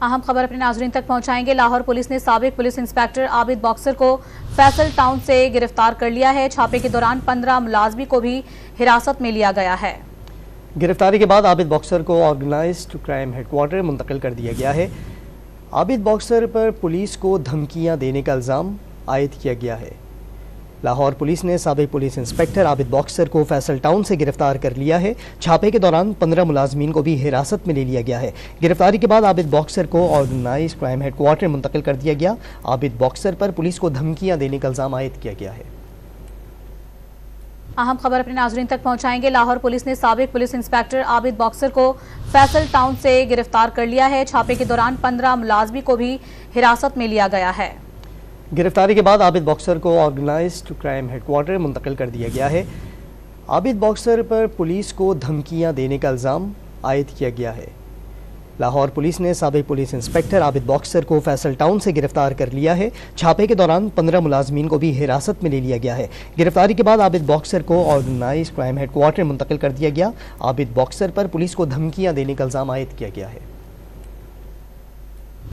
अहम खबर अपने नाजरीन तक पहुंचाएंगे। लाहौर पुलिस ने साबिक पुलिस इंस्पेक्टर आबिद बॉक्सर को फैसल टाउन से गिरफ्तार कर लिया है। छापे के दौरान 15 मुलाजमी को भी हिरासत में लिया गया है। गिरफ्तारी के बाद आबिद बॉक्सर को ऑर्गेनाइज्ड क्राइम हेडक्वार्टर मुंतकिल कर दिया गया है। आबिद बॉक्सर पर पुलिस को धमकियां देने का इल्ज़ाम आयद किया गया है। लाहौर पुलिस ने साबिक पुलिस इंस्पेक्टर आबिद बॉक्सर को फैसल टाउन से गिरफ्तार कर लिया है। छापे के दौरान 15 मुलाजमीन को भी हिरासत में ले लिया गया है। गिरफ्तारी के बाद आबिद बॉक्सर को ऑर्गेनाइज्ड क्राइम हेडक्वार्टर मुंतकिल कर दिया गया। आबिद बॉक्सर पर पुलिस को धमकियां देने का इल्ज़ाम आयद किया गया है। अहम खबर अपने नाजरीन तक पहुंचाएंगे। लाहौर पुलिस ने साबिक पुलिस इंस्पेक्टर आबिद बॉक्सर को फैसल टाउन से गिरफ्तार कर लिया है। छापे के दौरान 15 मुलाजमी को भी हिरासत में लिया गया है। गिरफ्तारी के बाद आबिद बॉक्सर को ऑर्गेनाइज्ड क्राइम हेडक्वार्टर मुंतकिल कर दिया गया है। आबिद बॉक्सर पर पुलिस को धमकियां देने का इल्ज़ाम आयद किया गया है। लाहौर पुलिस ने साबिक पुलिस इंस्पेक्टर आबिद बॉक्सर को फैसल टाउन से गिरफ्तार कर लिया है। छापे के दौरान 15 मुलाजमीन को भी हिरासत में ले लिया गया है। गिरफ्तारी के बाद आबिद बॉक्सर को ऑर्गेनाइज्ड क्राइम हेडक्वार्टर मुंतकिल कर दिया गया। आबिद बॉक्सर पर पुलिस को धमकियां देने का इल्ज़ाम आयद किया गया है।